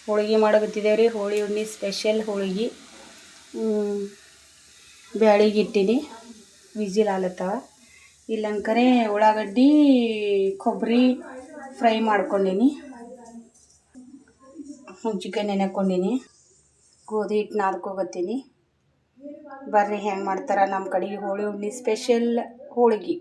ಹೋಳಿಗೆ ಮಾಡಕತ್ತಿದ್ದೇವೆ ರೀ. ಹೋಳಿ ಹುಣ್ಣಿ ಸ್ಪೆಷಲ್ ಹೋಳಿಗೆ. ಬ್ಯಾಳಿಗೆ ಇಟ್ಟೀನಿ, ವಿಜಿಲ್ ಆಲತ್ತವ. ಇಲ್ಲಂಕರೆ ಉಳ್ಳಾಗಡ್ಡಿ ಕೊಬ್ಬರಿ ಫ್ರೈ ಮಾಡ್ಕೊಂಡೀನಿ. ಹುಂಚಿಕಾಯಿ ನೆನೆಕೊಂಡೀನಿ. ಗೋಧಿ ಹಿಟ್ಟು ನಾದ್ಕೋಗತ್ತೀನಿ. ಬರ್ರಿ ಹೆಂಗೆ ಮಾಡ್ತಾರೆ ನಮ್ಮ ಕಡೆಗೆ ಹೋಳಿ ಹುಣ್ಣಿ ಸ್ಪೆಷಲ್ ಹೋಳಿಗೆ.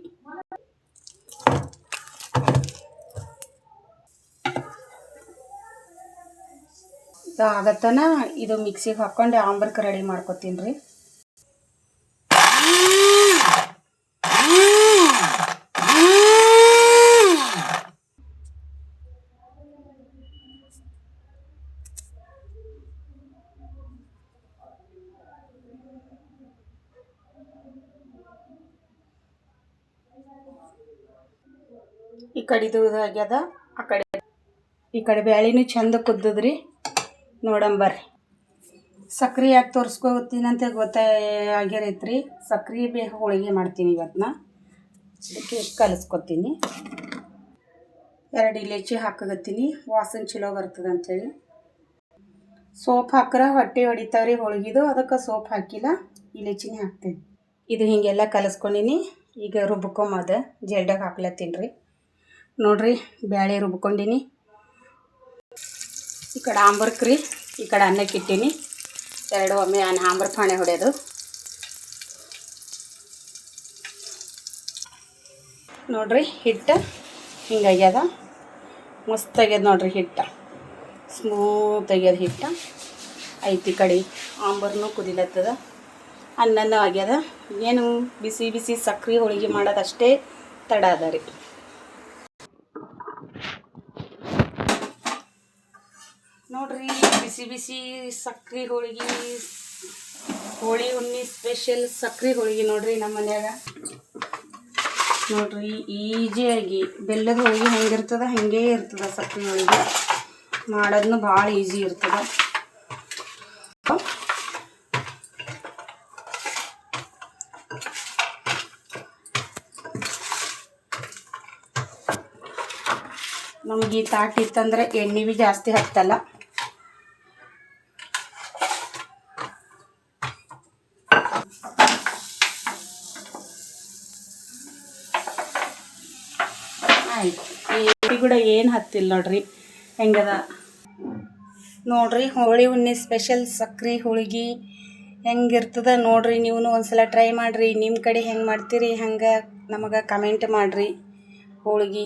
ಆಗತ್ತನ ಇದು ಮಿಕ್ಸಿಗೆ ಹಾಕ್ಕೊಂಡು ಆಂಬರ್ಕ ರೆಡಿ ಮಾಡ್ಕೊತೀನಿ ರೀ. ಈ ಕಡೆದು ಆಗ್ಯದ, ಈ ಕಡೆ ಬ್ಯಾಳಿನೂ ಚಂದ ಕುದ್ದದ್ರಿ. ನೋಡಂಬರ್ರಿ. ಸಕ್ರೆ ಯಾಕೆ ತೋರಿಸ್ಕೋತೀನಂತ ಗೊತ್ತಾಗ್ಯಾರೈತ್ರಿ. ಸಕ್ರೆ ಹೋಳಿಗೆ ಮಾಡ್ತೀನಿ ಇವತ್ತು. ಅದಕ್ಕೆ ಕಲಿಸ್ಕೊತೀನಿ. 2 ಇಲೈಚಿ ಹಾಕಗತ್ತೀನಿ, ವಾಸನೆ ಚಲೋ ಬರ್ತದೆ ಅಂಥೇಳಿ. ಸೋಪ್ ಹಾಕ್ರೆ ಹೊಟ್ಟೆ ಹೊಡಿತಾವ್ರಿ ಹೋಳಿಗೆದು, ಅದಕ್ಕೆ ಸೋಪ್ ಹಾಕಿಲ್ಲ, ಇಲೈಚಿನೇ ಹಾಕ್ತೀನಿ. ಇದು ಹೀಗೆಲ್ಲ ಕಲಿಸ್ಕೊಂಡಿನಿ. ಈಗ ರುಬ್ಕೊಂಬದ ಜಲ್ದಾಗ ಹಾಕ್ಲತ್ತೀನಿ ರೀ. ನೋಡ್ರಿ, ಬ್ಯಾಳೆ ರುಬ್ಕೊಂಡಿನಿ. ಈ ಕಡೆ ಆಂಬರ್ಕ್ರಿ, ಈ ಕಡೆ ಅನ್ನಕ್ಕೆ ಇಟ್ಟೀನಿ. 2 ಒಮ್ಮೆ ಆಂಬರ್ ಪಾಣೆ ಹೊಡೆಯೋದು. ನೋಡ್ರಿ, ಹಿಟ್ಟು ಹಿಂಗಾಗ್ಯದ, ಮಸ್ತ್ ಆಗ್ಯದ ನೋಡ್ರಿ. ಹಿಟ್ಟು ಸ್ಮೂತ್ ಆಗ್ಯದ. ಹಿಟ್ಟು ಐತಿ. ಕಡೆ ಆಂಬರ್ನೂ ಕುದಿಲತ್ತದ, ಅನ್ನನೂ ಆಗ್ಯದ. ಏನು ಬಿಸಿ ಬಿಸಿ ಸಕ್ರೆ ಹೋಳಿಗೆ ಮಾಡೋದಷ್ಟೇ ತಡ ಅದ ರೀ. ನೋಡ್ರಿ, ಬಿಸಿ ಬಿಸಿ ಸಕ್ರೆ ಹೋಳಿಗೆ, ಹೋಳಿ ಹುಣ್ಣಿ ಸ್ಪೆಷಲ್ ಸಕ್ರೆ ಹೋಳಿಗೆ ನೋಡ್ರಿ ನಮ್ಮ ಮನ್ಯಾಗ. ನೋಡ್ರಿ, ಈಜಿಯಾಗಿ ಬೆಲ್ಲದ ಹೋಳಿಗೆ ಹೆಂಗಿರ್ತದ ಹಾಗೇ ಇರ್ತದ. ಸಕ್ರೆ ಹೋಳಿಗೆ ಮಾಡೋದನ್ನು ಭಾಳ ಈಸಿ ಇರ್ತದ. ನಮ್ಗೆ ಈ ತಾಟ್ ಇತ್ತಂದ್ರೆ ಎಣ್ಣೆ ಭೀ ಜಾಸ್ತಿ ಹತ್ತಲ್ಲ. ಆಯ್ತು, ಈ ಕೂಡ ಏನು ಹತ್ತಿಲ್ಲ ನೋಡ್ರಿ, ಹೆಂಗದ ನೋಡ್ರಿ. ಹೋಳಿ ಹುಣ್ಣಿ ಸ್ಪೆಷಲ್ ಸಕ್ರೆ ಹೋಳಿಗೆ ಹೆಂಗಿರ್ತದ ನೋಡ್ರಿ. ನೀವು ಒಂದ್ಸಲ ಟ್ರೈ ಮಾಡಿರಿ. ನಿಮ್ಮ ಕಡೆ ಹೆಂಗೆ ಮಾಡ್ತೀರಿ ಹಂಗೆ ನಮಗೆ ಕಮೆಂಟ್ ಮಾಡಿರಿ. ಹೋಳಿಗೆ